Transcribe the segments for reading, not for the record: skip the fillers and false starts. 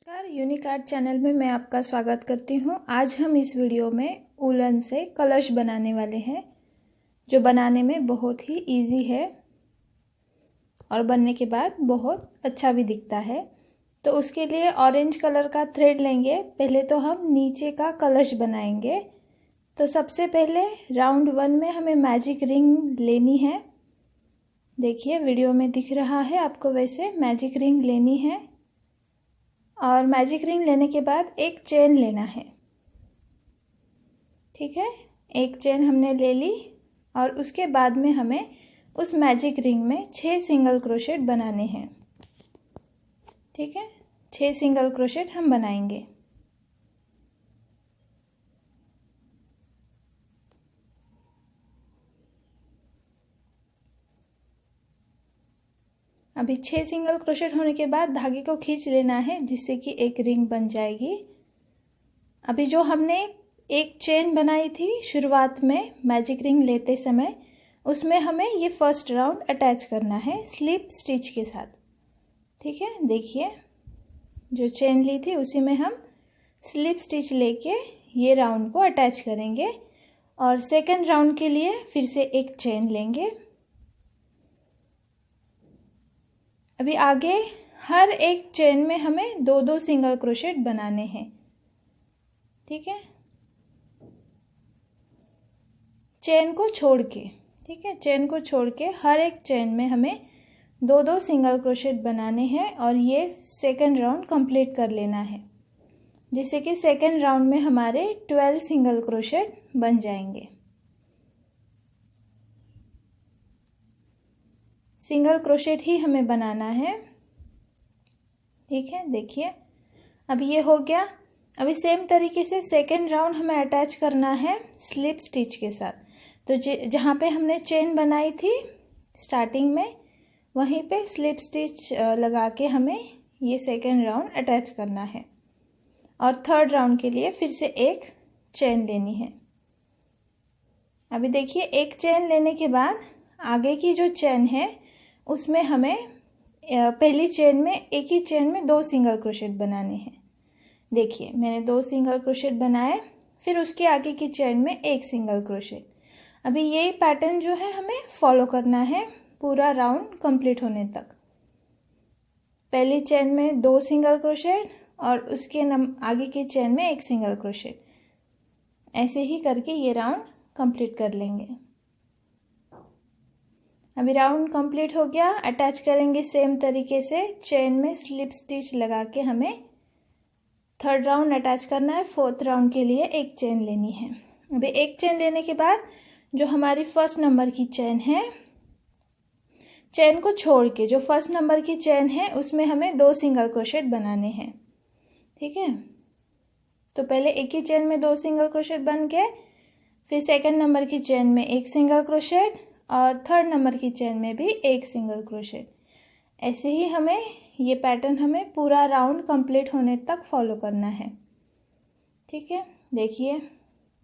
नमस्कार, unique art channel में मैं आपका स्वागत करती हूँ। आज हम इस वीडियो में उलन से कलश बनाने वाले हैं, जो बनाने में बहुत ही इजी है और बनने के बाद बहुत अच्छा भी दिखता है। तो उसके लिए ऑरेंज कलर का थ्रेड लेंगे। पहले तो हम नीचे का कलश बनाएंगे। तो सबसे पहले राउंड 1 में हमें मैजिक रिंग लेनी है। देखिए वीडियो में दिख रहा है आपको, वैसे मैजिक रिंग लेनी है। और मैजिक रिंग लेने के बाद एक चेन लेना है। ठीक है, एक चेन हमने ले ली और उसके बाद में हमें उस मैजिक रिंग में 6 सिंगल क्रोशेट बनाने हैं। ठीक है, 6 सिंगल क्रोशेट हम बनाएंगे। अभी 6 सिंगल क्रोशेट होने के बाद धागे को खींच लेना है, जिससे कि एक रिंग बन जाएगी। अभी जो हमने एक चेन बनाई थी शुरुआत में मैजिक रिंग लेते समय, उसमें हमें ये फर्स्ट राउंड अटैच करना है स्लिप स्टिच के साथ। ठीक है, देखिए जो चेन ली थी उसी में हम स्लिप स्टिच लेके ये राउंड को अटैच करेंगे। और सेकंड राउंड के लिए फिर से एक चेन लेंगे। अभी आगे हर एक चेन में हमें 2-2 सिंगल क्रोशेट बनाने हैं। ठीक है, चेन को छोड़ के, ठीक है, चेन को छोड़ के हर एक चेन में हमें 2-2 सिंगल क्रोशेट बनाने हैं और ये सेकंड राउंड कंप्लीट कर लेना है, जिससे कि सेकंड राउंड में हमारे 12 सिंगल क्रोशेट बन जाएंगे। सिंगल क्रोशेट ही हमें बनाना है। ठीक है, देखिए अभी ये हो गया। अभी सेम तरीके से सेकेंड राउंड हमें अटैच करना है स्लिप स्टिच के साथ। तो जहाँ पे हमने चेन बनाई थी स्टार्टिंग में, वहीं पे स्लिप स्टिच लगा के हमें ये सेकेंड राउंड अटैच करना है। और थर्ड राउंड के लिए फिर से एक चेन लेनी है। अभी देखिए एक चेन लेने के बाद आगे की जो चेन है उसमें हमें पहली चेन में, एक ही चेन में 2 सिंगल क्रोशेट बनाने हैं। देखिए मैंने 2 सिंगल क्रोशेट बनाए, फिर उसके आगे की चेन में 1 सिंगल क्रोशेट। अभी ये पैटर्न जो है हमें फॉलो करना है पूरा राउंड कंप्लीट होने तक। पहली चेन में 2 सिंगल क्रोशेट और उसके आगे की चेन में 1 सिंगल क्रोशेट। ऐसे ही करके ये राउंड कंप्लीट कर लेंगे। अभी राउंड कंप्लीट हो गया। अटैच करेंगे सेम तरीके से, चेन में स्लिप स्टिच लगा के हमें थर्ड राउंड अटैच करना है। फोर्थ राउंड के लिए एक चेन लेनी है। अभी एक चेन लेने के बाद जो हमारी फर्स्ट नंबर की चेन है, चेन को छोड़ के जो फर्स्ट नंबर की चेन है उसमें हमें 2 सिंगल क्रोशेट बनाने हैं। ठीक है, तो पहले एक ही चेन में 2 सिंगल क्रोशेट बन के, फिर सेकंड नंबर की चेन में 1 सिंगल क्रोशेट और थर्ड नंबर की चेन में भी 1 सिंगल क्रोशेट। ऐसे ही हमें ये पैटर्न हमें पूरा राउंड कंप्लीट होने तक फॉलो करना है। ठीक है, देखिए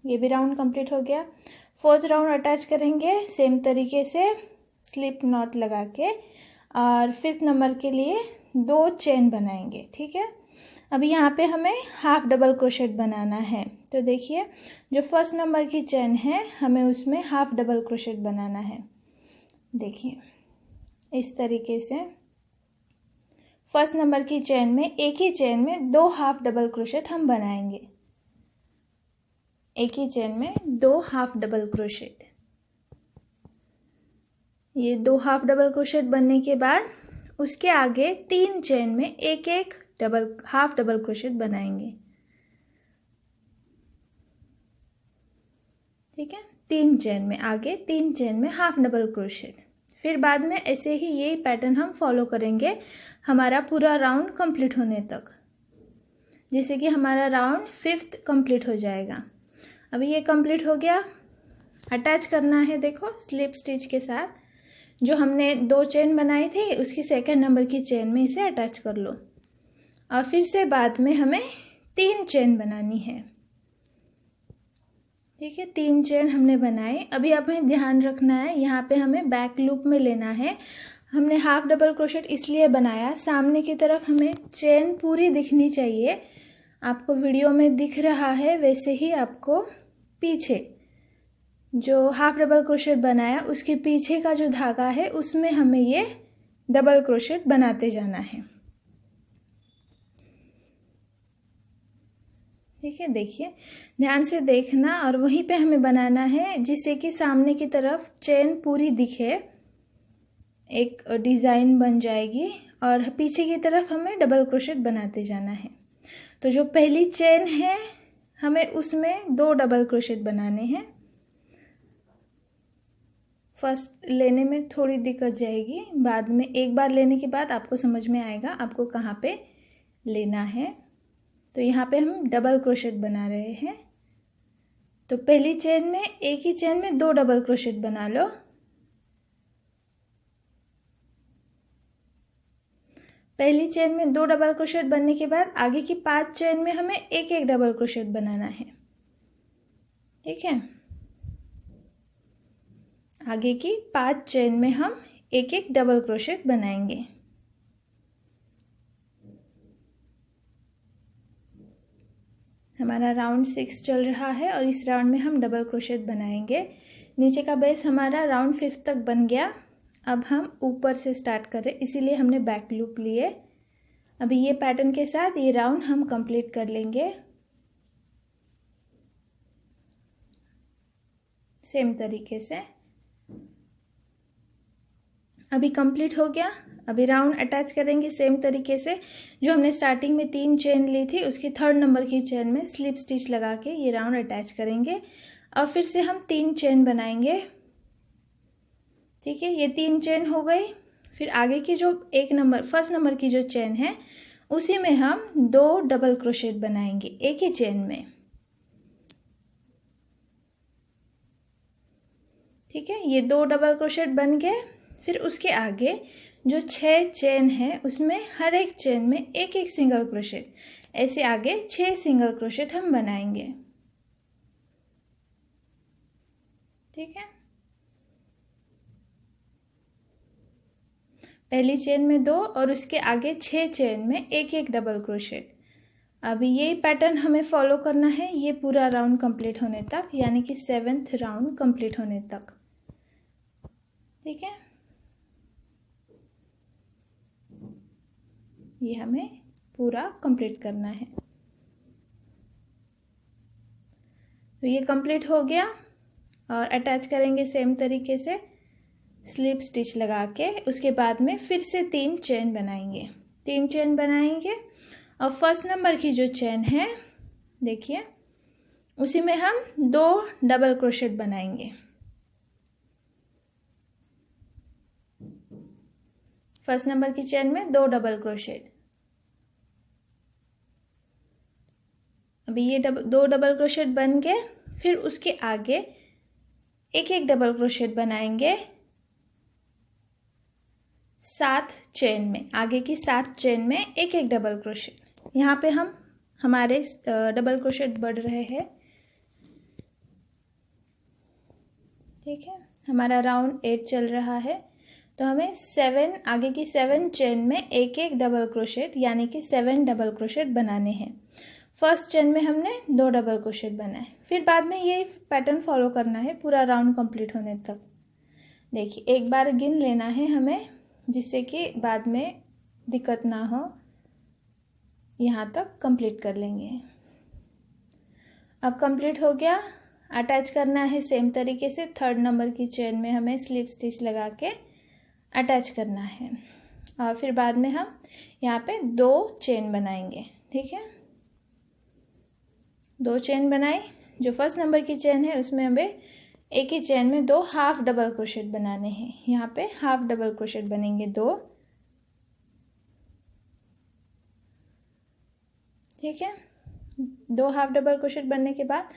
ये भी राउंड कंप्लीट हो गया। फोर्थ राउंड अटैच करेंगे सेम तरीके से स्लिप नॉट लगा के, और फिफ्थ नंबर के लिए 2 चेन बनाएंगे। ठीक है, अभी यहाँ पे हमें हाफ डबल क्रोशेट बनाना है। तो देखिए जो फर्स्ट नंबर की चेन है हमें उसमें हाफ डबल क्रोशेट बनाना है। देखिए इस तरीके से फर्स्ट नंबर की चेन में, एक ही चेन में 2 हाफ डबल क्रोशेट हम बनाएंगे। एक ही चेन में 2 हाफ डबल क्रोशेट। ये 2 हाफ डबल क्रोशेट बनने के बाद उसके आगे 3 चेन में एक हाफ डबल क्रोशेट बनाएंगे। ठीक है, 3 चेन में आगे, 3 चेन में हाफ डबल क्रोशेट। फिर बाद में ऐसे ही ये पैटर्न हम फॉलो करेंगे हमारा पूरा राउंड कंप्लीट होने तक, जिससे कि हमारा राउंड 5th कंप्लीट हो जाएगा। अभी ये कंप्लीट हो गया। अटैच करना है, देखो स्लिप स्टिच के साथ जो हमने 2 चेन बनाई थी उसकी सेकंड नंबर की चेन में इसे अटैच कर लो। और फिर से बाद में हमें 3 चेन बनानी है। ठीक है, 3 चेन हमने बनाए। अभी हमें ध्यान रखना है, यहाँ पे हमें बैक लूप में लेना है हमने हाफ डबल क्रोशेट इसलिए बनाया, सामने की तरफ हमें चेन पूरी दिखनी चाहिए। आपको वीडियो में दिख रहा है वैसे ही आपको पीछे जो हाफ डबल क्रोशेट बनाया उसके पीछे का जो धागा है उसमें हमें ये डबल क्रोशेट बनाते जाना है। ठीक है, देखिए ध्यान से देखना और वहीं पे हमें बनाना है जिससे कि सामने की तरफ चेन पूरी दिखे, एक डिज़ाइन बन जाएगी और पीछे की तरफ हमें डबल क्रोशेट बनाते जाना है। तो जो पहली चेन है हमें उसमें 2 डबल क्रोशेट बनाने हैं। फर्स्ट लेने में थोड़ी दिक्कत जाएगी, बाद में एक बार लेने के बाद आपको समझ में आएगा आपको कहाँ पे लेना है। तो यहाँ पे हम डबल क्रोशेट बना रहे हैं। तो पहली चेन में, एक ही चेन में 2 डबल क्रोशेट बना लो। पहली चेन में 2 डबल क्रोशेट बनने के बाद आगे की 5 चेन में हमें एक एक डबल क्रोशेट बनाना है। ठीक है, आगे की 5 चेन में हम एक एक डबल क्रोशेट बनाएंगे। हमारा राउंड 6 चल रहा है और इस राउंड में हम डबल क्रोशेट बनाएंगे। नीचे का बेस हमारा राउंड 5 तक बन गया। अब हम ऊपर से स्टार्ट कर रहे, इसीलिए हमने बैक लूप लिए। अभी ये पैटर्न के साथ ये राउंड हम कंप्लीट कर लेंगे सेम तरीके से। अभी कंप्लीट हो गया। अभी राउंड अटैच करेंगे सेम तरीके से। जो हमने स्टार्टिंग में 3 चेन ली थी उसकी 3rd नंबर की चेन में स्लिप स्टिच लगा के ये राउंड अटैच करेंगे और फिर से हम 3 चेन बनाएंगे। ठीक है, ये 3 चेन हो गई। फिर आगे की जो फर्स्ट नंबर की जो चेन है उसी में हम 2 डबल क्रोशेट बनाएंगे एक ही चेन में। ठीक है, ये 2 डबल क्रोशेट बन गए। फिर उसके आगे जो 6 चेन है उसमें हर एक चेन में एक एक सिंगल क्रोशेट, ऐसे आगे 6 सिंगल क्रोशेट हम बनाएंगे। ठीक है, पहली चेन में 2 और उसके आगे 6 चेन में एक एक डबल क्रोशेट। अभी ये पैटर्न हमें फॉलो करना है ये पूरा राउंड कंप्लीट होने तक, यानी कि 7th राउंड कंप्लीट होने तक। ठीक है, ये हमें पूरा कंप्लीट करना है। तो ये कंप्लीट हो गया और अटैच करेंगे सेम तरीके से स्लिप स्टिच लगा के। उसके बाद में फिर से 3 चेन बनाएंगे। 3 चेन बनाएंगे और फर्स्ट नंबर की जो चेन है देखिए उसी में हम 2 डबल क्रोशेट बनाएंगे। फर्स्ट नंबर की चेन में 2 डबल क्रोशेट। अभी ये 2 डबल क्रोशेट बन गए। फिर उसके आगे एक एक डबल क्रोशेट बनाएंगे 7 चेन में, आगे की 7 चेन में एक एक डबल क्रोशेट। यहाँ पे हम हमारे डबल क्रोशेट बढ़ रहे हैं। ठीक है, हमारा राउंड 8 चल रहा है तो हमें 7 आगे की 7 चेन में एक एक डबल क्रोशेट यानी कि 7 डबल क्रोशेट बनाने हैं। फर्स्ट चेन में हमने 2 डबल क्रोशेट बनाए। फिर बाद में ये पैटर्न फॉलो करना है पूरा राउंड कंप्लीट होने तक। देखिए एक बार गिन लेना है हमें जिससे कि बाद में दिक्कत ना हो। यहाँ तक कंप्लीट कर लेंगे। अब कंप्लीट हो गया। अटैच करना है सेम तरीके से 3rd नंबर की चेन में हमें स्लिप स्टिच लगा के अटैच करना है और फिर बाद में हम यहाँ पे 2 चेन बनाएंगे। ठीक है, 2 चेन बनाई। जो फर्स्ट नंबर की चेन है उसमें हमें एक ही चेन में 2 हाफ डबल क्रोशेट बनाने हैं। यहाँ पे हाफ डबल क्रोशेट बनेंगे 2। ठीक है, 2 हाफ डबल क्रोशेट बनने के बाद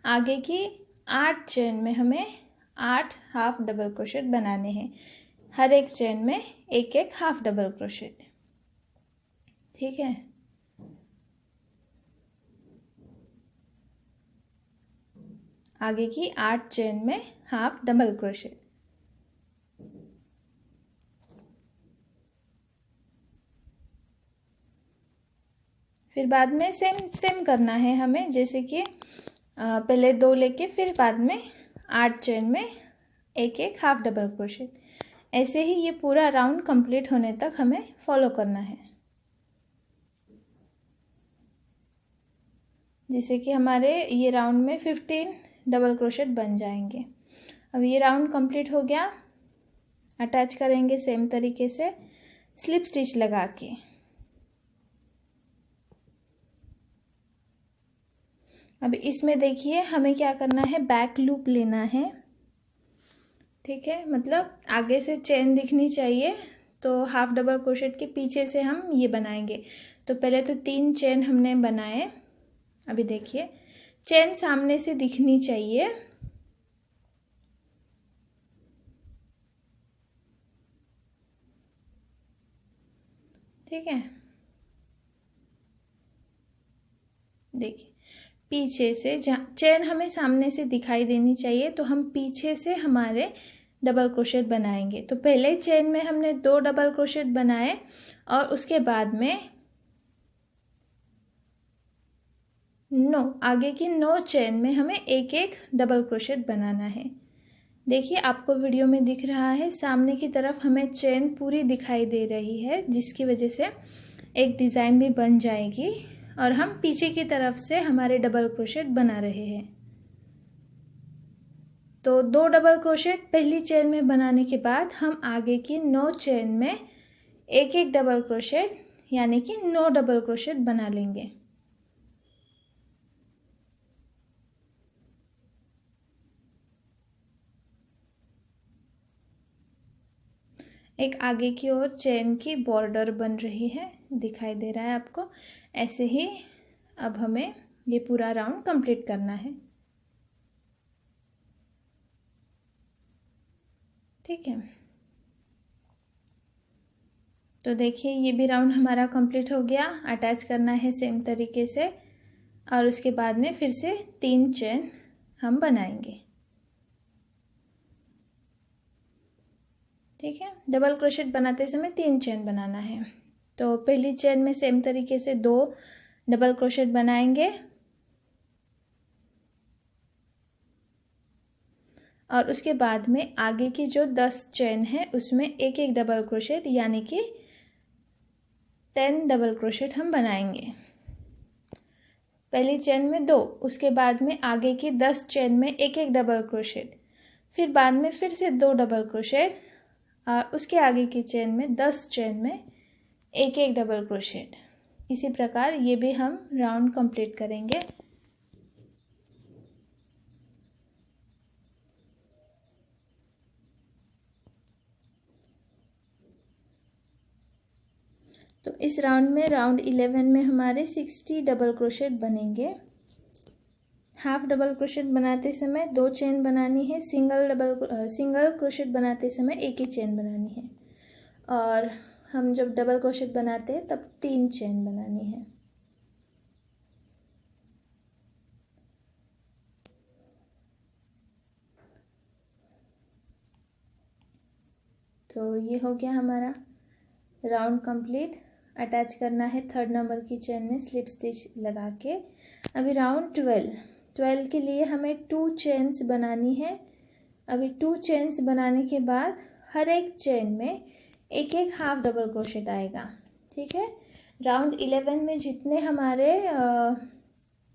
आगे की 8 चेन में हमें 8 हाफ डबल क्रोशेट बनाने हैं। हर एक चेन में एक एक हाफ डबल क्रोशेट। ठीक है, आगे की 8 चेन में हाफ डबल क्रोशेट। फिर बाद में सेम करना है हमें, जैसे कि पहले 2 लेके फिर बाद में 8 चेन में एक एक हाफ डबल क्रोशेट। ऐसे ही ये पूरा राउंड कंप्लीट होने तक हमें फॉलो करना है, जिससे कि हमारे ये राउंड में 15 डबल क्रोशेट बन जाएंगे। अब ये राउंड कंप्लीट हो गया। अटैच करेंगे सेम तरीके से स्लिप स्टिच लगा के। अब इसमें देखिए हमें क्या करना है, बैक लूप लेना है, ठीक है, मतलब आगे से चेन दिखनी चाहिए। तो हाफ डबल क्रोशेट के पीछे से हम ये बनाएंगे। तो पहले तो 3 चेन हमने बनाए। अभी देखिए चेन सामने से दिखनी चाहिए, ठीक है। देखिए पीछे से जहाँ चेन हमें सामने से दिखाई देनी चाहिए, तो हम पीछे से हमारे डबल क्रोशेट बनाएंगे। तो पहले चेन में हमने 2 डबल क्रोशेट बनाए और उसके बाद में आगे की 9 चेन में हमें एक एक डबल क्रोशेट बनाना है। देखिए आपको वीडियो में दिख रहा है, सामने की तरफ हमें चेन पूरी दिखाई दे रही है, जिसकी वजह से एक डिज़ाइन भी बन जाएगी और हम पीछे की तरफ से हमारे डबल क्रोशेट बना रहे हैं। तो 2 डबल क्रोशेट पहली चेन में बनाने के बाद हम आगे की 9 चेन में एक एक डबल क्रोशेट यानी कि 9 डबल क्रोशेट बना लेंगे। एक आगे की ओर चेन की बॉर्डर बन रही है, दिखाई दे रहा है आपको। ऐसे ही अब हमें ये पूरा राउंड कंप्लीट करना है, ठीक है। तो देखिए ये भी राउंड हमारा कंप्लीट हो गया। अटैच करना है सेम तरीके से और उसके बाद में फिर से 3 चेन हम बनाएंगे, ठीक है। डबल क्रोशेट बनाते समय 3 चेन बनाना है। तो पहली चेन में सेम तरीके से 2 डबल क्रोशेट बनाएंगे और उसके बाद में आगे की जो 10 चेन है उसमें एक एक डबल क्रोशेट यानी कि 10 डबल क्रोशेट हम बनाएंगे। पहली चेन में 2, उसके बाद में आगे की 10 चेन में एक एक डबल क्रोशेट, फिर बाद में फिर से 2 डबल क्रोशेट और उसके आगे की चेन में 10 चेन में एक एक डबल क्रोशेट। इसी प्रकार ये भी हम राउंड कंप्लीट करेंगे। तो इस राउंड में राउंड 11 में हमारे 60 डबल क्रोशेट बनेंगे। हाफ डबल क्रोशेट बनाते समय 2 चेन बनानी है, सिंगल क्रोशेट बनाते समय एक ही चेन बनानी है और हम जब डबल क्रोशेट बनाते हैं तब 3 चेन बनानी है। तो ये हो गया हमारा राउंड कंप्लीट। अटैच करना है 3rd नंबर की चेन में स्लिप स्टिच लगा के। अभी राउंड 12 के लिए हमें 2 चेन्स बनानी है। अभी 2 चेन्स बनाने के बाद हर एक चेन में एक एक हाफ डबल क्रोशेट आएगा, ठीक है। राउंड 11 में जितने हमारे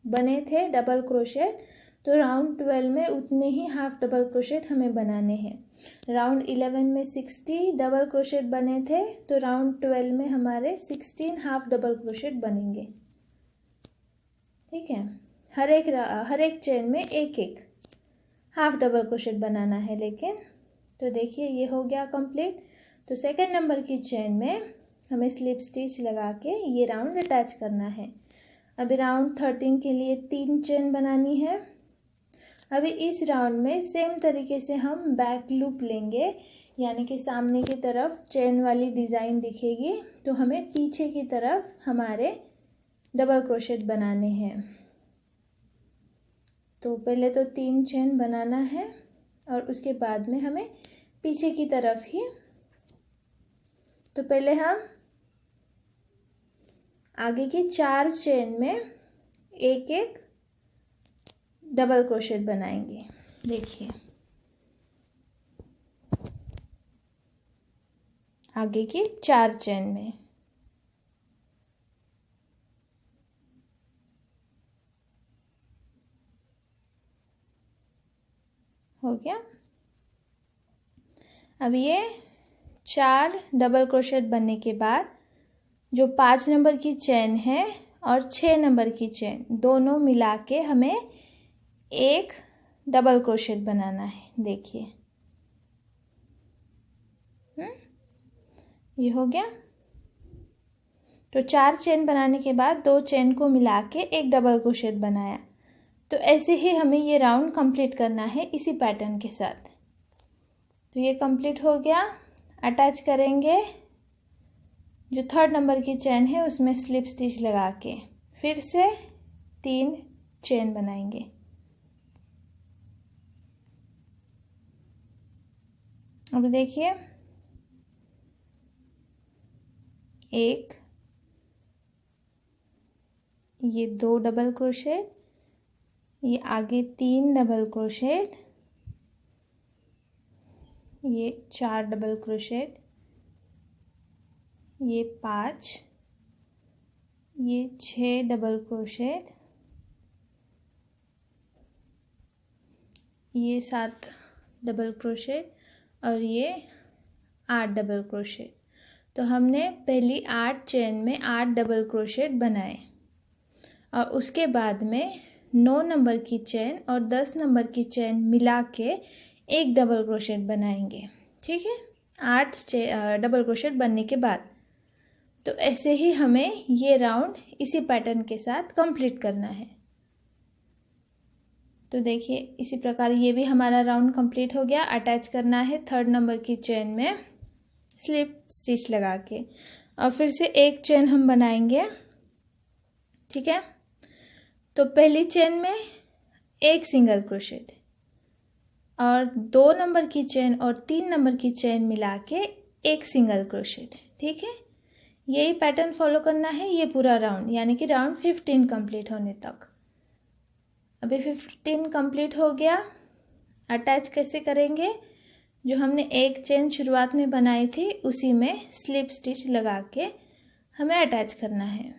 बने थे डबल क्रोशेट, तो राउंड 12 में उतने ही हाफ डबल क्रोशेट हमें बनाने हैं। राउंड 11 में 60 डबल क्रोशेट बने थे, तो राउंड 12 में हमारे 16 हाफ डबल क्रोशेट बनेंगे, ठीक है। हर एक चेन में एक एक हाफ डबल क्रोशेट बनाना है लेकिन। तो देखिए ये हो गया कंप्लीट। तो 2nd नंबर की चेन में हमें स्लिप स्टिच लगा के ये राउंड अटैच करना है। अभी राउंड 13 के लिए 3 चेन बनानी है। अभी इस राउंड में सेम तरीके से हम बैक लूप लेंगे, यानी कि सामने की तरफ चेन वाली डिज़ाइन दिखेगी तो हमें पीछे की तरफ हमारे डबल क्रोशेट बनाने हैं। तो पहले तो 3 चेन बनाना है और उसके बाद में हमें पीछे की तरफ ही, तो पहले हम आगे की 4 चेन में एक एक डबल क्रोशेट बनाएंगे। देखिए आगे की 4 चेन में हो गया। अब ये 4 डबल क्रोशेट बनने के बाद जो 5 नंबर की चेन है और 6 नंबर की चेन दोनों मिला के हमें एक डबल क्रोशेट बनाना है। देखिए ये हो गया। तो 4 चेन बनाने के बाद 2 चेन को मिला के एक डबल क्रोशेट बनाया। तो ऐसे ही हमें ये राउंड कंप्लीट करना है इसी पैटर्न के साथ। तो ये कंप्लीट हो गया। अटैच करेंगे जो 3rd नंबर की चेन है उसमें स्लिप स्टिच लगा के फिर से 3 चेन बनाएंगे। अब देखिए एक, ये 2 डबल क्रोशेट, ये आगे 3 डबल क्रोशेट, ये 4 डबल क्रोशेट, ये 5, ये 6 डबल क्रोशेट, ये 7 डबल क्रोशेट और ये 8 डबल क्रोशेट। तो हमने पहली 8 चेन में 8 डबल क्रोशेट बनाए और उसके बाद में 9 नंबर की चेन और 10 नंबर की चेन मिला के एक डबल क्रोशेट बनाएंगे। ठीक है, 8 डबल क्रोशेट बनने के बाद। तो ऐसे ही हमें ये राउंड इसी पैटर्न के साथ कंप्लीट करना है। तो देखिए इसी प्रकार ये भी हमारा राउंड कंप्लीट हो गया। अटैच करना है 3rd नंबर की चेन में स्लिप स्टिच लगा के और फिर से एक चेन हम बनाएंगे। ठीक है, तो पहली चेन में एक सिंगल क्रोशेट और 2 नंबर की चेन और 3 नंबर की चेन मिला के एक सिंगल क्रोशेट। ठीक है, यही पैटर्न फॉलो करना है ये पूरा राउंड, यानी कि राउंड 15 कंप्लीट होने तक। अभी 15 कंप्लीट हो गया। अटैच कैसे करेंगे? जो हमने एक चेन शुरुआत में बनाई थी उसी में स्लिप स्टिच लगा के हमें अटैच करना है।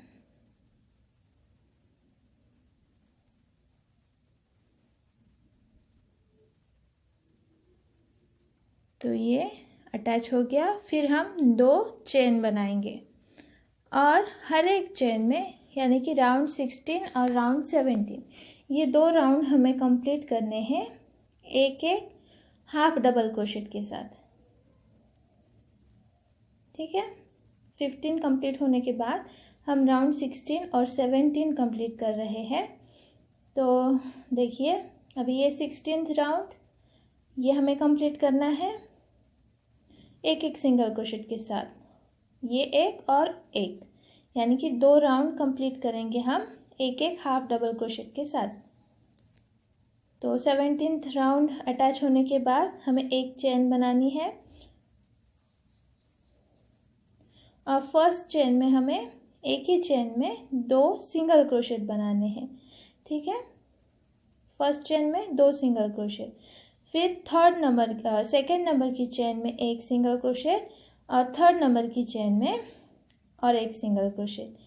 तो ये अटैच हो गया। फिर हम 2 चेन बनाएंगे और हर एक चेन में यानी कि राउंड 16 और राउंड 17 ये 2 राउंड हमें कंप्लीट करने हैं एक एक हाफ डबल क्रोशेट के साथ। ठीक है, 15 कंप्लीट होने के बाद हम राउंड 16 और 17 कंप्लीट कर रहे हैं। तो देखिए अभी ये 16th राउंड ये हमें कंप्लीट करना है एक एक सिंगल क्रोशेट के साथ, ये एक और एक, यानी कि 2 राउंड कंप्लीट करेंगे हम एक एक हाफ डबल क्रोशेट के साथ। तो 17th राउंड अटैच होने के बाद हमें एक चेन बनानी है और फर्स्ट चेन में हमें एक ही चेन में 2 सिंगल क्रोशेट बनाने हैं। ठीक है, फर्स्ट चेन में 2 सिंगल क्रोशेट, फिर सेकेंड नंबर की चेन में एक सिंगल क्रोशेट और 3rd नंबर की चेन में और एक सिंगल क्रोशेट।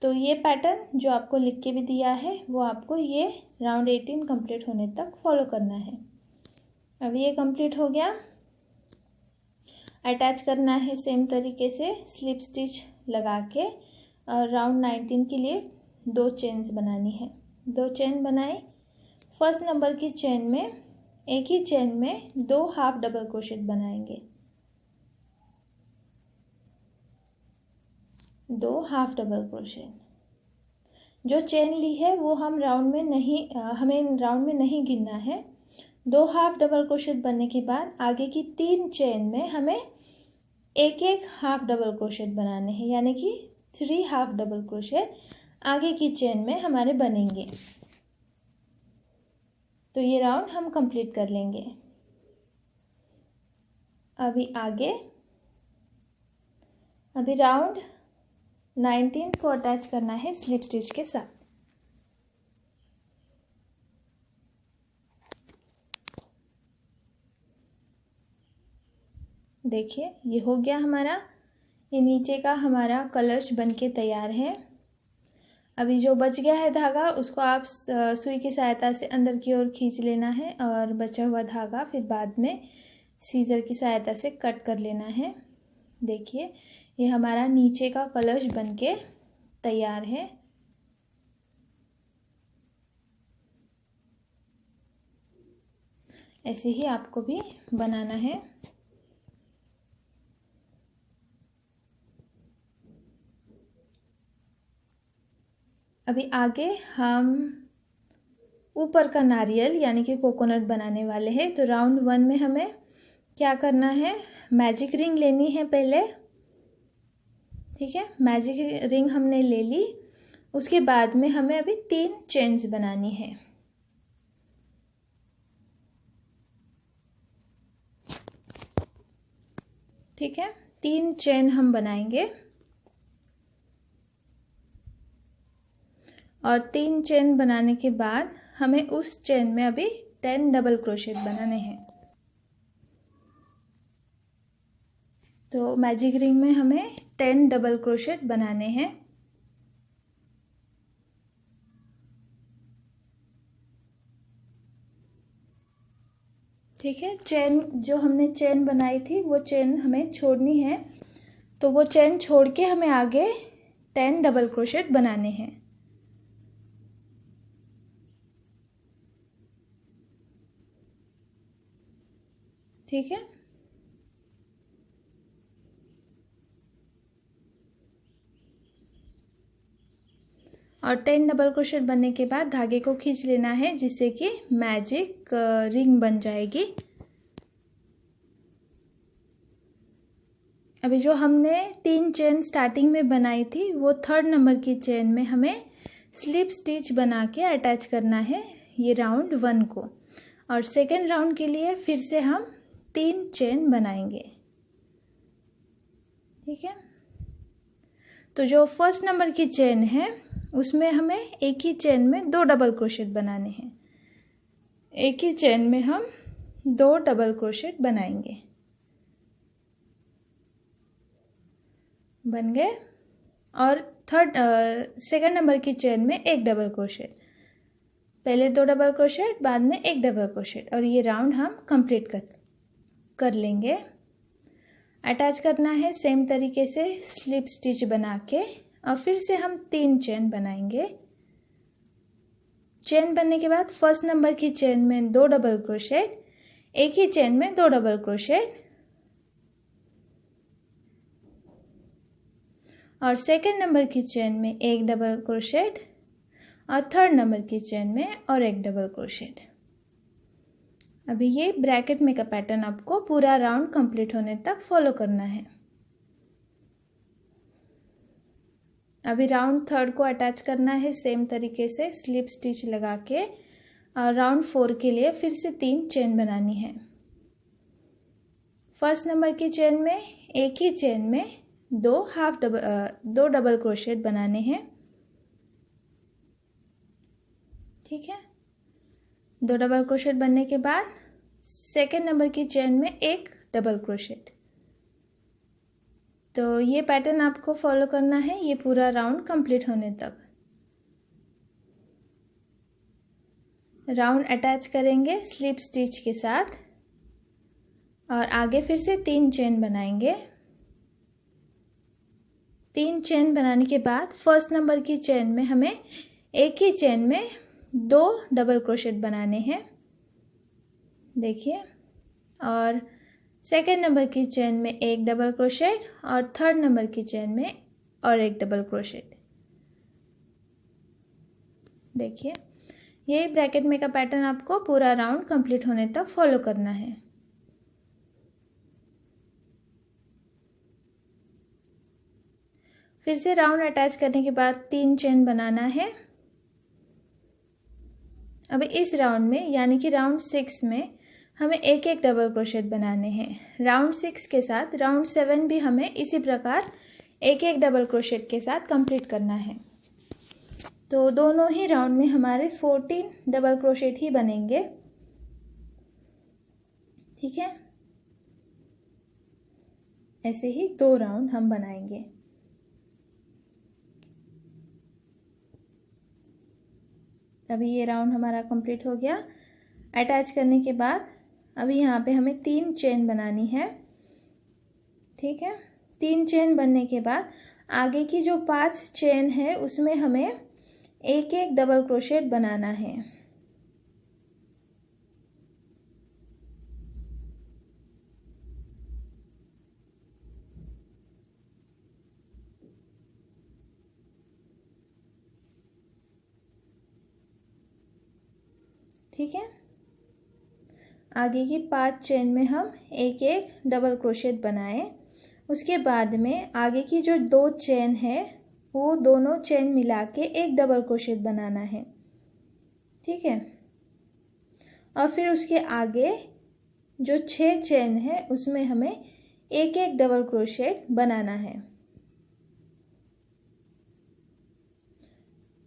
तो ये पैटर्न जो आपको लिख के भी दिया है वो आपको ये राउंड 18 कंप्लीट होने तक फॉलो करना है। अब ये कंप्लीट हो गया। अटैच करना है सेम तरीके से स्लिप स्टिच लगा के और राउंड 19 के लिए 2 चेन्स बनानी है। 2 चेन बनाई। फर्स्ट नंबर की चेन में एक ही चेन में 2 हाफ डबल क्रोशेट बनाएंगे, 2 हाफ डबल क्रोशेट। जो चेन ली है वो हमें राउंड में नहीं गिनना है। 2 हाफ डबल क्रोशेट बनने के बाद आगे की 3 चेन में हमें एक एक हाफ डबल क्रोशेट बनाने हैं, यानी कि 3 हाफ डबल क्रोशेट आगे की चेन में हमारे बनेंगे। तो ये राउंड हम कंप्लीट कर लेंगे। अभी राउंड 19 को अटैच करना है स्लिप स्टिच के साथ। देखिए ये हो गया हमारा, ये नीचे का हमारा कलश बनके तैयार है। अभी जो बच गया है धागा उसको आप सुई की सहायता से अंदर की ओर खींच लेना है और बचा हुआ धागा फिर बाद में सीजर की सहायता से कट कर लेना है। देखिए ये हमारा नीचे का कलश बनके तैयार है। ऐसे ही आपको भी बनाना है। अभी आगे हम ऊपर का नारियल यानी कि कोकोनट बनाने वाले हैं। तो राउंड 1 में हमें क्या करना है, मैजिक रिंग लेनी है पहले। ठीक है, मैजिक रिंग हमने ले ली। उसके बाद में हमें अभी 3 चेन्स बनानी है। ठीक है, 3 चेन हम बनाएंगे और 3 चेन बनाने के बाद हमें उस चेन में अभी 10 डबल क्रोशेट बनाने हैं। तो मैजिक रिंग में हमें 10 डबल क्रोशेट बनाने हैं। ठीक है, चेन जो हमने चेन बनाई थी वो चेन हमें छोड़नी है। तो वो चेन छोड़ के हमें आगे 10 डबल क्रोशेट बनाने हैं। ठीक है, और 10 डबल क्रोशेट बनने के बाद धागे को खींच लेना है जिससे कि मैजिक रिंग बन जाएगी। अभी जो हमने 3 चेन स्टार्टिंग में बनाई थी वो 3rd नंबर की चेन में हमें स्लिप स्टिच बना के अटैच करना है ये राउंड 1 को। और सेकेंड राउंड के लिए फिर से हम 3 चेन बनाएंगे। ठीक है, तो जो फर्स्ट नंबर की चेन है उसमें हमें एक ही चेन में 2 डबल क्रोशेट बनाने हैं। एक ही चेन में हम 2 डबल क्रोशेट बनाएंगे। बन गए। और सेकंड नंबर की चेन में 1 डबल क्रोशेट, पहले 2 डबल क्रोशेट बाद में 1 डबल क्रोशेट, और ये राउंड हम कंप्लीट कर लेंगे। अटैच करना है सेम तरीके से स्लिप स्टिच बना के, और फिर से हम 3 चेन बनाएंगे। चेन बनने के बाद फर्स्ट नंबर की चेन में 2 डबल क्रोशेट, एक ही चेन में 2 डबल क्रोशेट, और सेकंड नंबर की चेन में 1 डबल क्रोशेट, और थर्ड नंबर की चेन में और 1 डबल क्रोशेट। अभी ये ब्रैकेट में का पैटर्न आपको पूरा राउंड कंप्लीट होने तक फॉलो करना है। अभी राउंड 3rd को अटैच करना है सेम तरीके से स्लिप स्टिच लगा के, और राउंड 4 के लिए फिर से 3 चेन बनानी है। फर्स्ट नंबर की चेन में एक ही चेन में 2 डबल क्रोशेट बनाने हैं। ठीक है, 2 डबल क्रोशेट बनने के बाद सेकेंड नंबर की चेन में 1 डबल क्रोशेट। तो ये पैटर्न आपको फॉलो करना है ये पूरा राउंड कंप्लीट होने तक। राउंड अटैच करेंगे स्लिप स्टिच के साथ, और आगे फिर से 3 चेन बनाएंगे। 3 चेन बनाने के बाद फर्स्ट नंबर की चेन में हमें एक ही चेन में 2 डबल क्रोशेट बनाने हैं। देखिए, और सेकेंड नंबर की चेन में 1 डबल क्रोशेट, और थर्ड नंबर की चेन में और 1 डबल क्रोशेट। देखिए, यही ब्रैकेट में का पैटर्न आपको पूरा राउंड कंप्लीट होने तक फॉलो करना है। फिर से राउंड अटैच करने के बाद 3 चेन बनाना है। अब इस राउंड में यानी कि राउंड 6 में हमें 1 डबल क्रोशेट बनाने हैं। राउंड 6 के साथ राउंड 7 भी हमें इसी प्रकार एक एक डबल क्रोशेट के साथ कंप्लीट करना है। तो दोनों ही राउंड में हमारे 14 डबल क्रोशेट ही बनेंगे। ठीक है, ऐसे ही 2 राउंड हम बनाएंगे। अभी ये राउंड हमारा कंप्लीट हो गया। अटैच करने के बाद अभी यहाँ पे हमें 3 चेन बनानी है। ठीक है, 3 चेन बनने के बाद आगे की जो 5 चेन है उसमें हमें एक एक डबल क्रोशेट बनाना है। ठीक है, आगे की 5 चेन में हम एक एक डबल क्रोशेट बनाए। उसके बाद में आगे की जो 2 चेन है वो दोनों चेन मिला के एक डबल क्रोशेट बनाना है। ठीक है, और फिर उसके आगे जो 6 चेन है उसमें हमें एक एक डबल क्रोशेट बनाना है।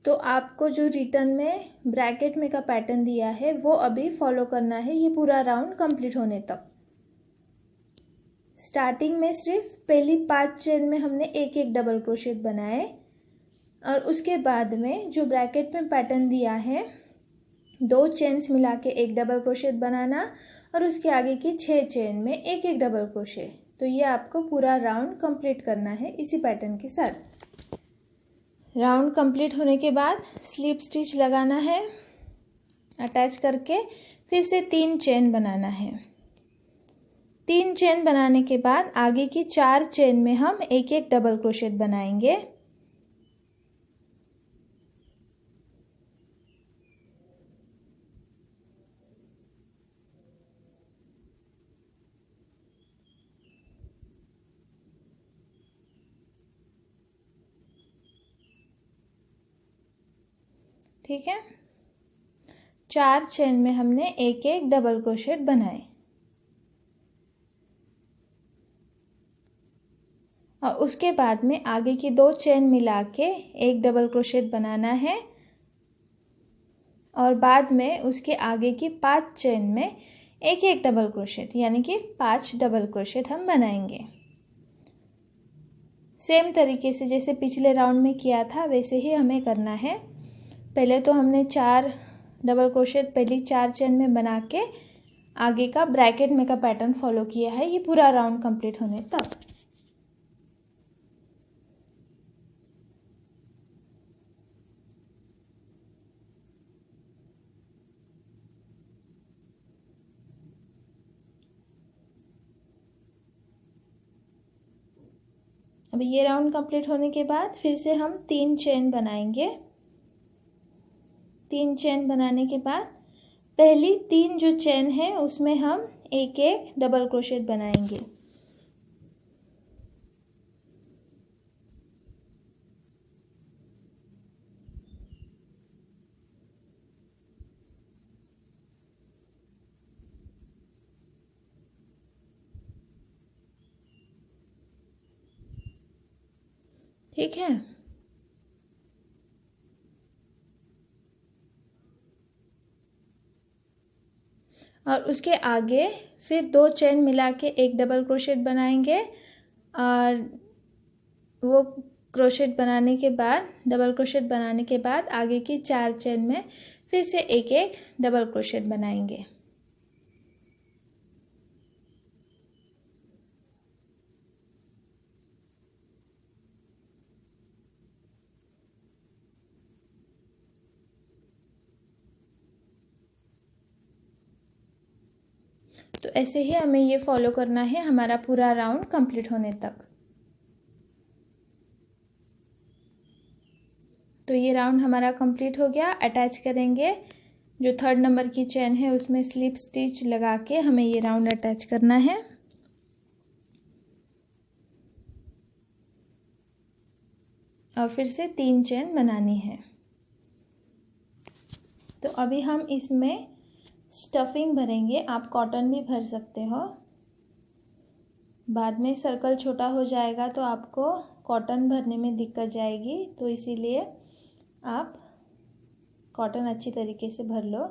तो आपको जो रिटर्न में ब्रैकेट में का पैटर्न दिया है वो अभी फॉलो करना है ये पूरा राउंड कंप्लीट होने तक। स्टार्टिंग में सिर्फ पहली 5 चेन में हमने एक एक डबल क्रोशेट बनाए और उसके बाद में जो ब्रैकेट में पैटर्न दिया है 2 चेन्स मिला के एक डबल क्रोशेट बनाना और उसके आगे की 6 चेन में एक एक डबल क्रोशेट। तो ये आपको पूरा राउंड कंप्लीट करना है इसी पैटर्न के साथ। राउंड कंप्लीट होने के बाद स्लिप स्टिच लगाना है अटैच करके, फिर से 3 चेन बनाना है। 3 चेन बनाने के बाद आगे की 4 चेन में हम एक एक डबल क्रोशेट बनाएंगे। ठीक है, 4 चेन में हमने एक एक डबल क्रोशेट बनाए और उसके बाद में आगे की 2 चेन मिला के एक डबल क्रोशेट बनाना है और बाद में उसके आगे की 5 चेन में एक एक डबल क्रोशेट यानी कि 5 डबल क्रोशेट हम बनाएंगे। सेम तरीके से जैसे पिछले राउंड में किया था वैसे ही हमें करना है। पहले तो हमने 4 डबल क्रोशेट पहली 4 चेन में बना के आगे का ब्रैकेट में का पैटर्न फॉलो किया है ये पूरा राउंड कंप्लीट होने तक। अभी ये राउंड कंप्लीट होने के बाद फिर से हम 3 चेन बनाएंगे। 3 चेन बनाने के बाद पहली 3 जो चेन है उसमें हम एक एक डबल क्रोशेट बनाएंगे। ठीक है, और उसके आगे फिर 2 चेन मिला के एक डबल क्रोशेट बनाएंगे और वो क्रोशेट बनाने के बाद डबल क्रोशेट बनाने के बाद आगे की 4 चेन में फिर से एक एक डबल क्रोशेट बनाएंगे। तो ऐसे ही हमें ये फॉलो करना है हमारा पूरा राउंड कंप्लीट होने तक। तो ये राउंड हमारा कंप्लीट हो गया। अटैच करेंगे, जो 3rd नंबर की चेन है उसमें स्लिप स्टिच लगा के हमें ये राउंड अटैच करना है। और फिर से 3 चेन बनानी है। तो अभी हम इसमें स्टफिंग भरेंगे। आप कॉटन भी भर सकते हो, बाद में सर्कल छोटा हो जाएगा तो आपको कॉटन भरने में दिक्कत जाएगी, तो इसीलिए आप कॉटन अच्छी तरीके से भर लो।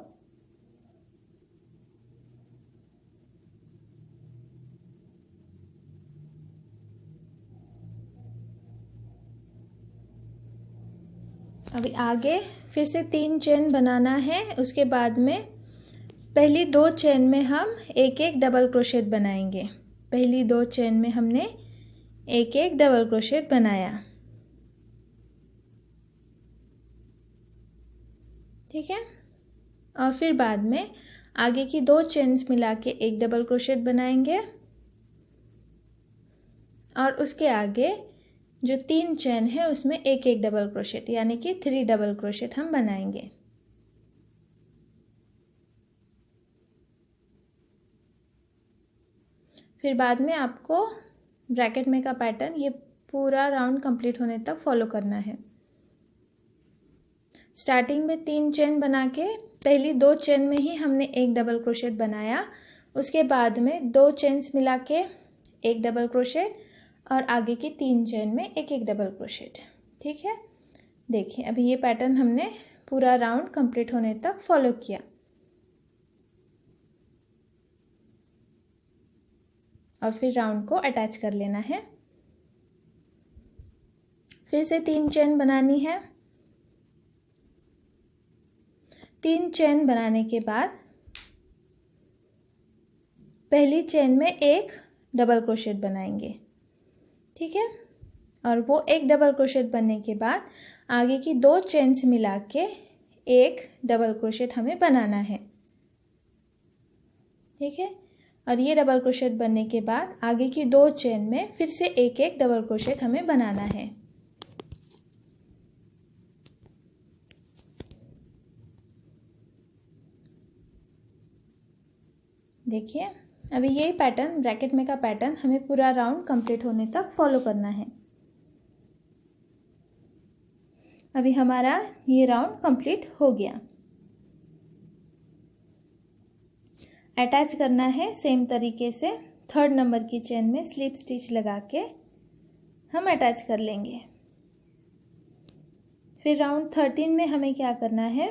अभी आगे फिर से 3 चेन बनाना है। उसके बाद में पहली 2 चेन में हम एक एक डबल क्रोशेट बनाएंगे। पहली 2 चेन में हमने एक एक डबल क्रोशेट बनाया, ठीक है। और फिर बाद में आगे की 2 चेन्स मिला के एक डबल क्रोशेट बनाएंगे और उसके आगे जो 3 चेन है उसमें एक एक डबल क्रोशेट, यानी कि 3 डबल क्रोशेट हम बनाएंगे। फिर बाद में आपको ब्रैकेट में का पैटर्न ये पूरा राउंड कंप्लीट होने तक फॉलो करना है। स्टार्टिंग में 3 चेन बना के पहली 2 चेन में ही हमने एक डबल क्रोशेट बनाया। उसके बाद में 2 चेन्स मिला के एक डबल क्रोशेट और आगे की 3 चेन में एक एक डबल क्रोशेट, ठीक है। देखिए अभी ये पैटर्न हमने पूरा राउंड कंप्लीट होने तक फॉलो किया। और फिर राउंड को अटैच कर लेना है। फिर से 3 चेन बनानी है। 3 चेन बनाने के बाद पहली चेन में एक डबल क्रोशेट बनाएंगे, ठीक है। और वो एक डबल क्रोशेट बनने के बाद आगे की 2 चेन्स मिला के एक डबल क्रोशेट हमें बनाना है, ठीक है। और ये डबल क्रोशेट बनने के बाद आगे की 2 चेन में फिर से एक एक डबल क्रोशेट हमें बनाना है। देखिए अभी यही पैटर्न, ब्रैकेट में का पैटर्न हमें पूरा राउंड कंप्लीट होने तक फॉलो करना है। अभी हमारा ये राउंड कंप्लीट हो गया। अटैच करना है सेम तरीके से। 3rd नंबर की चेन में स्लिप स्टिच लगा के हम अटैच कर लेंगे। फिर राउंड 13 में हमें क्या करना है,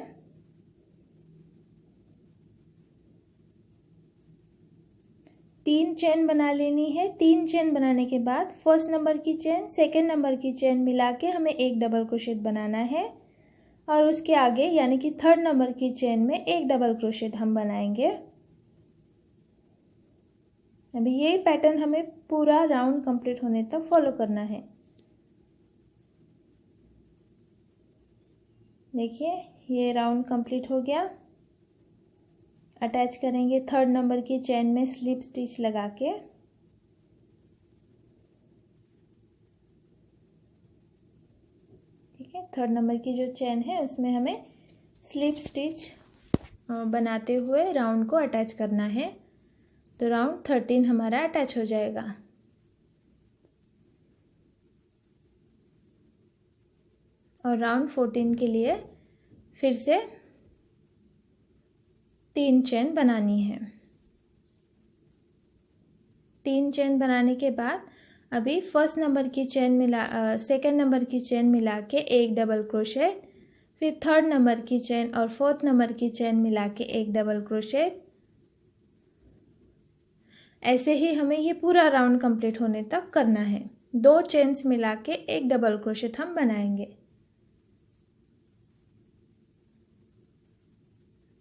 3 चेन बना लेनी है। 3 चेन बनाने के बाद 1st नंबर की चेन 2nd नंबर की चेन मिला के हमें एक डबल क्रोशेट बनाना है और उसके आगे यानी कि 3rd नंबर की चेन में एक डबल क्रोशेट हम बनाएंगे। अभी ये पैटर्न हमें पूरा राउंड कंप्लीट होने तक फॉलो करना है। देखिए ये राउंड कंप्लीट हो गया। अटैच करेंगे 3rd नंबर की चेन में स्लिप स्टिच लगा के। ठीक है, 3rd नंबर की जो चेन है उसमें हमें स्लिप स्टिच बनाते हुए राउंड को अटैच करना है। तो राउंड 13 हमारा अटैच हो जाएगा। और राउंड 14 के लिए फिर से 3 चेन बनानी है। 3 चेन बनाने के बाद अभी 1st नंबर की चेन मिला 2nd नंबर की चेन मिला के एक डबल क्रोशेट, फिर 3rd नंबर की चेन और 4th नंबर की चेन मिला के एक डबल क्रोशेट। ऐसे ही हमें ये पूरा राउंड कंप्लीट होने तक करना है। 2 चेन्स मिला के एक डबल क्रोशेट हम बनाएंगे।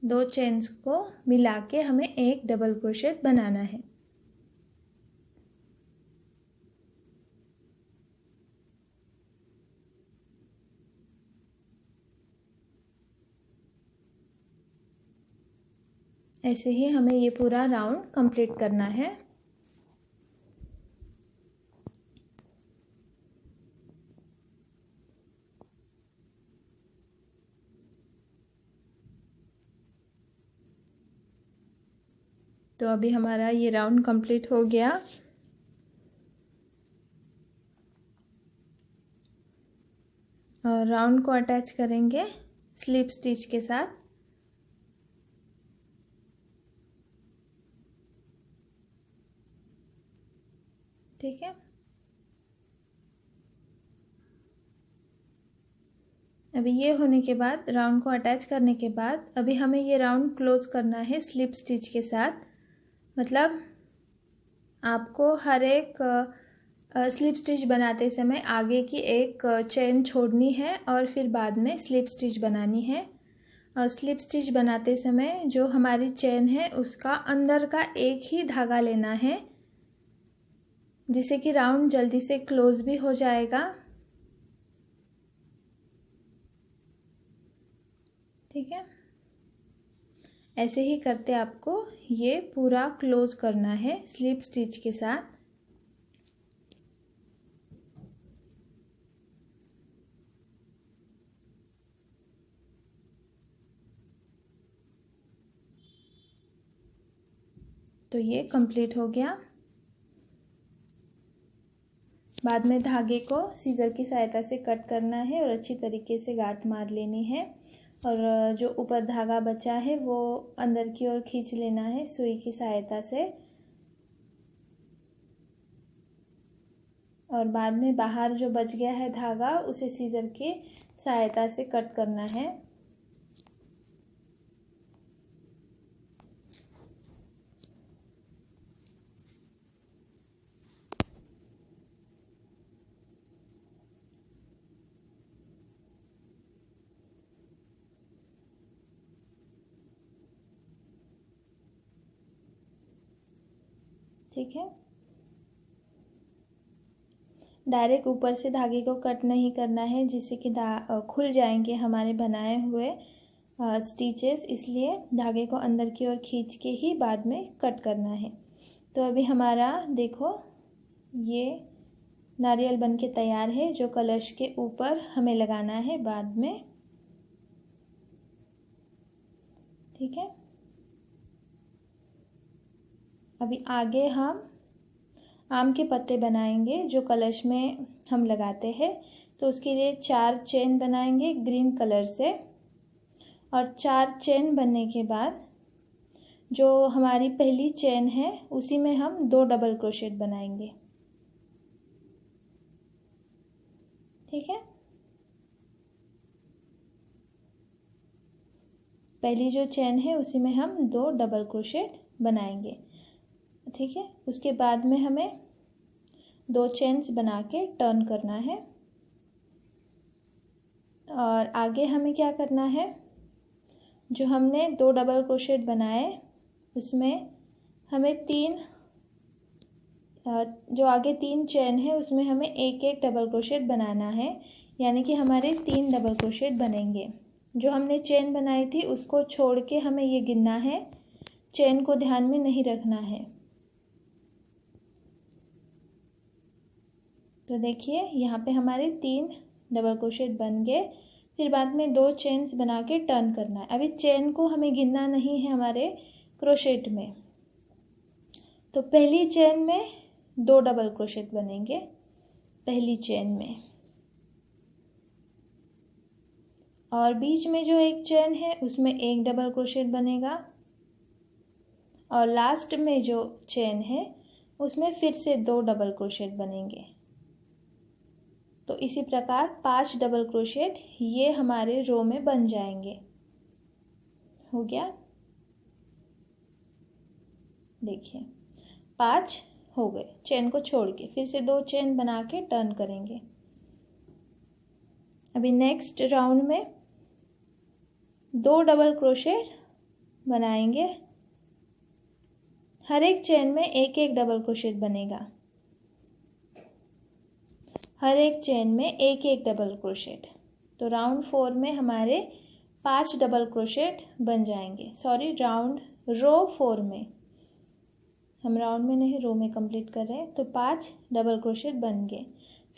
2 चेन्स को मिला के हमें एक डबल क्रोशेट बनाना है। ऐसे ही हमें ये पूरा राउंड कंप्लीट करना है। तो अभी हमारा ये राउंड कंप्लीट हो गया। और राउंड को अटैच करेंगे स्लिप स्टिच के साथ। ठीक है, अभी ये होने के बाद, राउंड को अटैच करने के बाद, अभी हमें ये राउंड क्लोज करना है स्लिप स्टिच के साथ। मतलब आपको हर एक स्लिप स्टिच बनाते समय आगे की एक चेन छोड़नी है और फिर बाद में स्लिप स्टिच बनानी है। और स्लिप स्टिच बनाते समय जो हमारी चेन है उसका अंदर का एक ही धागा लेना है, जिससे कि राउंड जल्दी से क्लोज भी हो जाएगा। ठीक है, ऐसे ही करते आपको ये पूरा क्लोज करना है स्लिप स्टिच के साथ। तो ये कंप्लीट हो गया। बाद में धागे को सीजर की सहायता से कट करना है और अच्छी तरीके से गांठ मार लेनी है, और जो ऊपर धागा बचा है वो अंदर की ओर खींच लेना है सुई की सहायता से, और बाद में बाहर जो बच गया है धागा उसे सीजर की सहायता से कट करना है। ठीक है, डायरेक्ट ऊपर से धागे को कट नहीं करना है, जिससे कि खुल जाएंगे हमारे बनाए हुए स्टिचेस, इसलिए धागे को अंदर की ओर खींच के ही बाद में कट करना है। तो अभी हमारा देखो ये नारियल बन के तैयार है, जो कलश के ऊपर हमें लगाना है बाद में। ठीक है, अभी आगे हम आम के पत्ते बनाएंगे जो कलश में हम लगाते हैं। तो उसके लिए 4 चेन बनाएंगे ग्रीन कलर से, और 4 चेन बनने के बाद जो हमारी पहली चेन है उसी में हम 2 डबल क्रोशेट बनाएंगे। ठीक है, पहली जो चेन है उसी में हम 2 डबल क्रोशेट बनाएंगे। ठीक है, उसके बाद में हमें 2 चेन्स बना के टर्न करना है, और आगे हमें क्या करना है, जो हमने 2 डबल क्रोशेट बनाए उसमें हमें जो आगे 3 चेन है उसमें हमें एक एक डबल क्रोशेट बनाना है, यानी कि हमारे 3 डबल क्रोशेट बनेंगे। जो हमने चेन बनाई थी उसको छोड़ के हमें ये गिनना है, चेन को ध्यान में नहीं रखना है। तो देखिए यहाँ पे हमारे 3 डबल क्रोशेट बन गए। फिर बाद में 2 चेन्स बना के टर्न करना है। अभी चेन को हमें गिनना नहीं है हमारे क्रोशेट में। तो पहली चेन में 2 डबल क्रोशेट बनेंगे पहली चेन में, और बीच में जो एक चेन है उसमें 1 डबल क्रोशेट बनेगा, और लास्ट में जो चेन है उसमें फिर से 2 डबल क्रोशेट बनेंगे। तो इसी प्रकार 5 डबल क्रोशेट ये हमारे रो में बन जाएंगे। हो गया, देखिए 5 हो गए चेन को छोड़ के। फिर से 2 चेन बना के टर्न करेंगे। अभी नेक्स्ट राउंड में 2 डबल क्रोशेट बनाएंगे, हर एक चेन में एक एक डबल क्रोशेट बनेगा, हर एक चेन में एक एक डबल क्रोशेट। तो राउंड 4 में हमारे 5 डबल क्रोशेट बन जाएंगे। सॉरी, रो 4 में, हम राउंड में नहीं रो में कंप्लीट कर रहे हैं। तो 5 डबल क्रोशेट बन गए।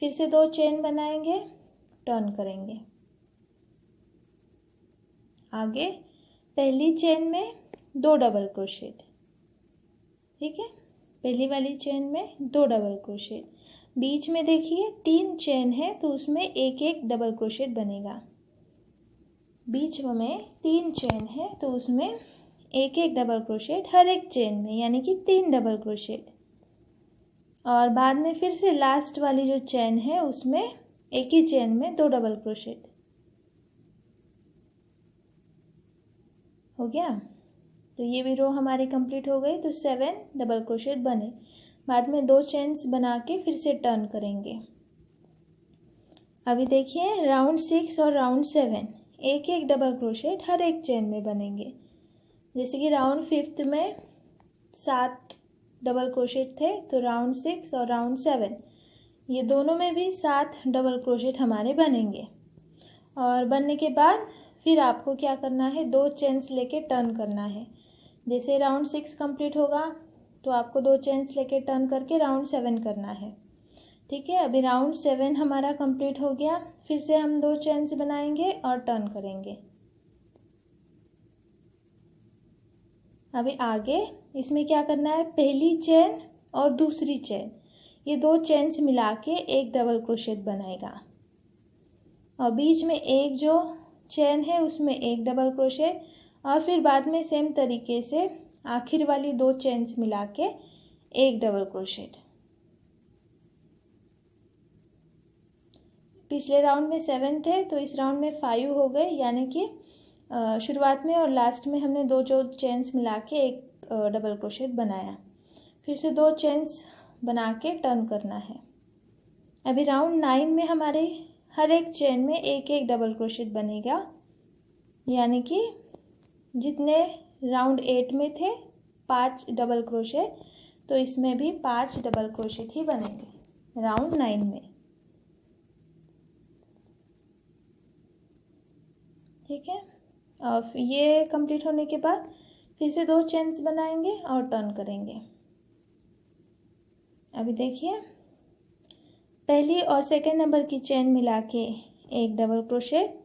फिर से 2 चेन बनाएंगे, टर्न करेंगे। आगे पहली चेन में 2 डबल क्रोशेट। ठीक है, पहली वाली चेन में 2 डबल क्रोशेट। बीच में देखिए 3 चेन है तो उसमें एक एक डबल क्रोशेट बनेगा। बीच में 3 चेन है तो उसमें एक एक डबल क्रोशेट हर एक चेन में, यानी कि 3 डबल क्रोशेट। और बाद में फिर से लास्ट वाली जो चेन है उसमें एक ही चेन में 2 डबल क्रोशेट। हो गया। तो ये भी रो हमारी कंप्लीट हो गई। तो 7 डबल क्रोशेट बने। बाद में 2 चेन्स बना के फिर से टर्न करेंगे। अभी देखिए राउंड 6 और राउंड 7 एक एक डबल क्रोशेट हर एक चेन में बनेंगे। जैसे कि राउंड 5 में 7 डबल क्रोशेट थे, तो राउंड 6 और राउंड 7 ये दोनों में भी 7 डबल क्रोशेट हमारे बनेंगे। और बनने के बाद फिर आपको क्या करना है, 2 चेन्स लेके टर्न करना है। जैसे राउंड 6 कंप्लीट होगा तो आपको 2 चेन्स लेके टर्न करके राउंड 7 करना है। ठीक है, अभी राउंड 7 हमारा कंप्लीट हो गया। फिर से हम 2 चेन्स बनाएंगे और टर्न करेंगे। अभी आगे इसमें क्या करना है, पहली चेन और दूसरी चेन ये 2 चेन्स मिला के एक डबल क्रोशेट बनाएगा। और बीच में एक जो चेन है उसमें एक डबल क्रोशेट, और फिर बाद में सेम तरीके से आखिर वाली 2 चेन्स मिला के एक डबल क्रोशेट। पिछले राउंड में 7 थे तो इस राउंड में 5 हो गए, यानी कि शुरुआत में और लास्ट में हमने 2 जो चेन्स मिला के एक डबल क्रोशेट बनाया। फिर से 2 चेन्स बना के टर्न करना है। अभी राउंड 9 में हमारे हर एक चेन में एक एक डबल क्रोशेट बनेगा, यानी कि जितने राउंड 8 में थे 5 डबल क्रोशेट, तो इसमें भी 5 डबल क्रोशेट ही बनेंगे राउंड 9 में। ठीक है, और ये कंप्लीट होने के बाद फिर से 2 चेन्स बनाएंगे और टर्न करेंगे। अभी देखिए पहली और सेकेंड नंबर की चेन मिला के एक डबल क्रोशेट,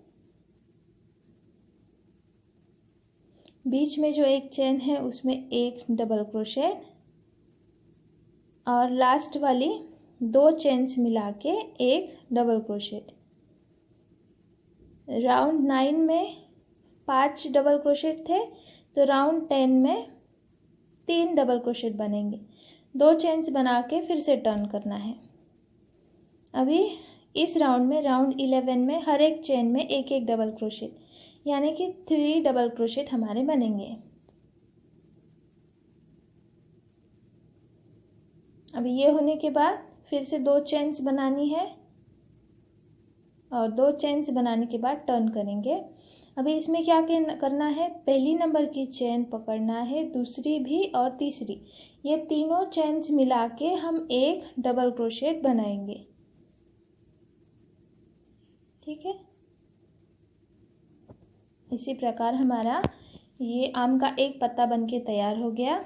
बीच में जो एक चेन है उसमें एक डबल क्रोशेट, और लास्ट वाली 2 चेन्स मिला के एक डबल क्रोशेट। राउंड 9 में 5 डबल क्रोशेट थे, तो राउंड 10 में 3 डबल क्रोशेट बनेंगे। 2 चेन्स बना के फिर से टर्न करना है। अभी इस राउंड में राउंड 11 में हर एक चेन में एक एक डबल क्रोशेट, यानी कि 3 डबल क्रोशेट हमारे बनेंगे। अभी ये होने के बाद फिर से 2 चेन्स बनानी है, और 2 चेन्स बनाने के बाद टर्न करेंगे। अभी इसमें क्या करना है, पहली नंबर की चेन पकड़ना है, दूसरी भी और तीसरी, ये तीनों चेन्स मिला के हम एक डबल क्रोशेट बनाएंगे। ठीक है, इसी प्रकार हमारा ये आम का एक पत्ता बनके तैयार हो गया।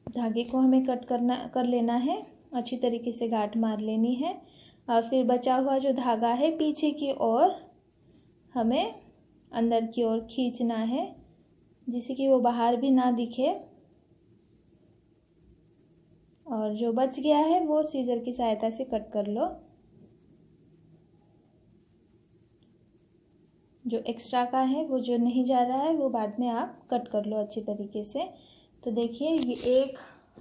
धागे को हमें कट कर लेना है, अच्छी तरीके से गांठ मार लेनी है, और फिर बचा हुआ जो धागा है पीछे की ओर हमें अंदर की ओर खींचना है, जिससे कि वो बाहर भी ना दिखे। और जो बच गया है वो सीजर की सहायता से कट कर लो। जो एक्स्ट्रा का है, वो जो नहीं जा रहा है, वो बाद में आप कट कर लो अच्छी तरीके से। तो देखिए ये एक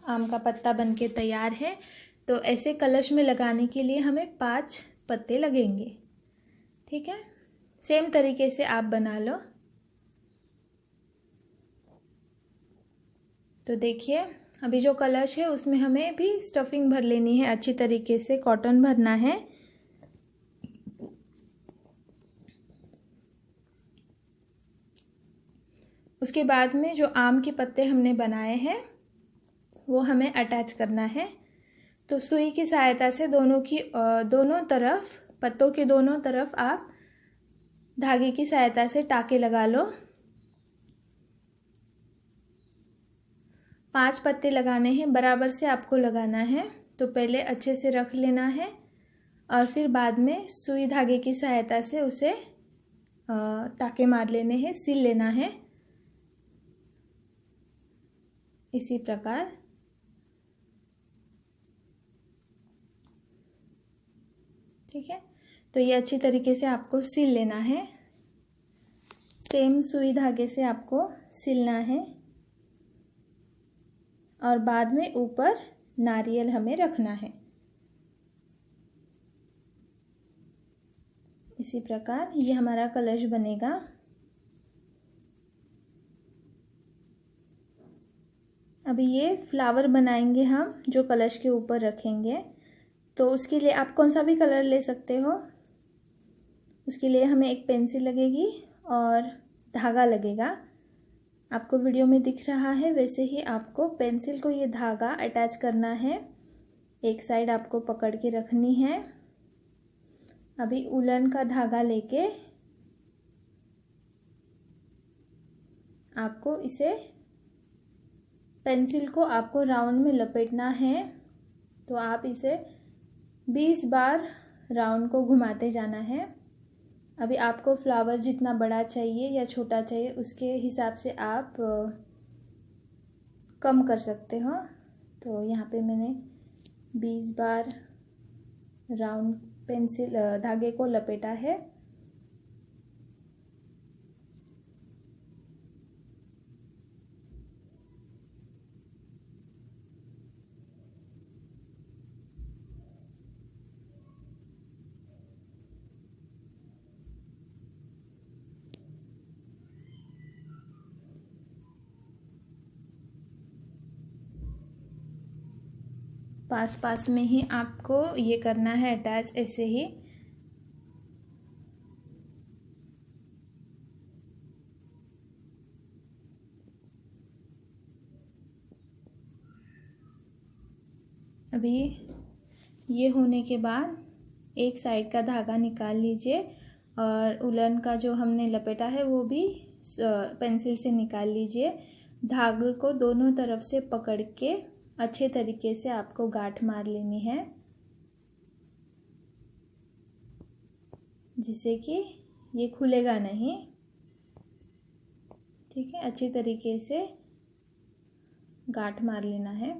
आम का पत्ता बनके तैयार है। तो ऐसे कलश में लगाने के लिए हमें 5 पत्ते लगेंगे। ठीक है, सेम तरीके से आप बना लो। तो देखिए अभी जो कलश है उसमें हमें भी स्टफिंग भर लेनी है, अच्छी तरीके से कॉटन भरना है। उसके बाद में जो आम के पत्ते हमने बनाए हैं वो हमें अटैच करना है। तो सुई की सहायता से दोनों तरफ, पत्तों के दोनों तरफ आप धागे की सहायता से टाके लगा लो। 5 पत्ते लगाने हैं, बराबर से आपको लगाना है। तो पहले अच्छे से रख लेना है, और फिर बाद में सुई धागे की सहायता से उसे टाके मार लेने हैं, सिल लेना है इसी प्रकार। ठीक है, तो ये अच्छी तरीके से आपको सिल लेना है। सेम सुई धागे से आपको सिलना है, और बाद में ऊपर नारियल हमें रखना है इसी प्रकार ये हमारा कलश बनेगा। अभी ये फ्लावर बनाएंगे हम, जो कलश के ऊपर रखेंगे। तो उसके लिए आप कौन सा भी कलर ले सकते हो। उसके लिए हमें एक पेंसिल लगेगी और धागा लगेगा। आपको वीडियो में दिख रहा है वैसे ही आपको पेंसिल को ये धागा अटैच करना है। एक साइड आपको पकड़ के रखनी है। अभी उलन का धागा लेके आपको इसे पेंसिल को आपको राउंड में लपेटना है। तो आप इसे 20 बार राउंड को घुमाते जाना है। अभी आपको फ्लावर जितना बड़ा चाहिए या छोटा चाहिए उसके हिसाब से आप कम कर सकते हो। तो यहाँ पे मैंने 20 बार राउंड पेंसिल धागे को लपेटा है। पास पास में ही आपको ये करना है अटैच, ऐसे ही। अभी ये होने के बाद एक साइड का धागा निकाल लीजिए और उलन का जो हमने लपेटा है वो भी पेंसिल से निकाल लीजिए। धागे को दोनों तरफ से पकड़ के अच्छे तरीके से आपको गांठ मार लेनी है, जिससे कि ये खुलेगा नहीं। ठीक है, अच्छी तरीके से गांठ मार लेना है।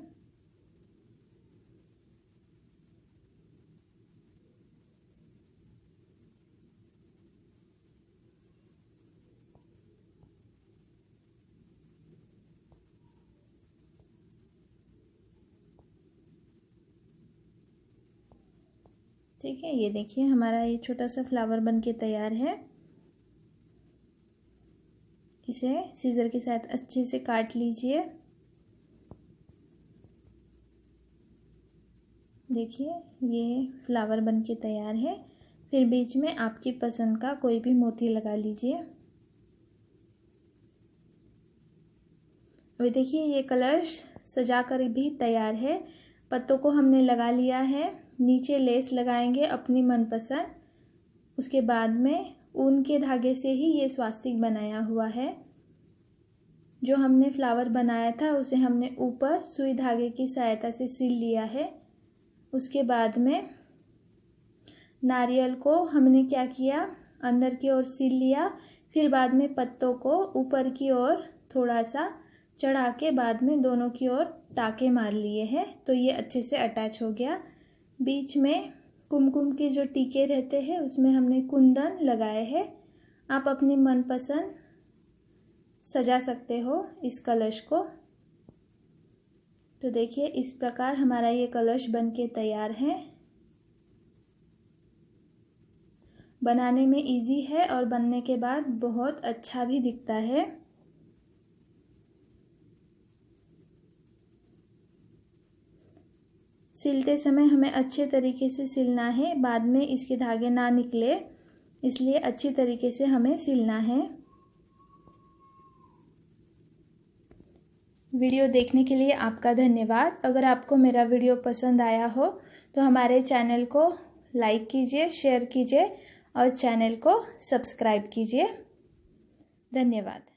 ठीक है, ये देखिए हमारा ये छोटा सा फ्लावर बन के तैयार है। इसे सीजर के साथ अच्छे से काट लीजिए। देखिए ये फ्लावर बन के तैयार है। फिर बीच में आपकी पसंद का कोई भी मोती लगा लीजिए। अभी देखिए ये कलश सजा कर भी तैयार है। पत्तों को हमने लगा लिया है। नीचे लेस लगाएंगे अपनी मनपसंद। उसके बाद में ऊन के धागे से ही ये स्वास्तिक बनाया हुआ है। जो हमने फ्लावर बनाया था उसे हमने ऊपर सुई धागे की सहायता से सिल लिया है। उसके बाद में नारियल को हमने क्या किया, अंदर की ओर सिल लिया। फिर बाद में पत्तों को ऊपर की ओर थोड़ा सा चढ़ा के बाद में दोनों की ओर टाके मार लिए हैं। तो ये अच्छे से अटैच हो गया। बीच में कुमकुम के जो टीके रहते हैं उसमें हमने कुंदन लगाए हैं। आप अपनी मनपसंद सजा सकते हो इस कलश को। तो देखिए इस प्रकार हमारा ये कलश बन के तैयार है। बनाने में इजी है और बनने के बाद बहुत अच्छा भी दिखता है। सिलते समय हमें अच्छे तरीके से सिलना है, बाद में इसके धागे ना निकले, इसलिए अच्छी तरीके से हमें सिलना है। वीडियो देखने के लिए आपका धन्यवाद। अगर आपको मेरा वीडियो पसंद आया हो तो हमारे चैनल को लाइक कीजिए, शेयर कीजिए और चैनल को सब्सक्राइब कीजिए। धन्यवाद।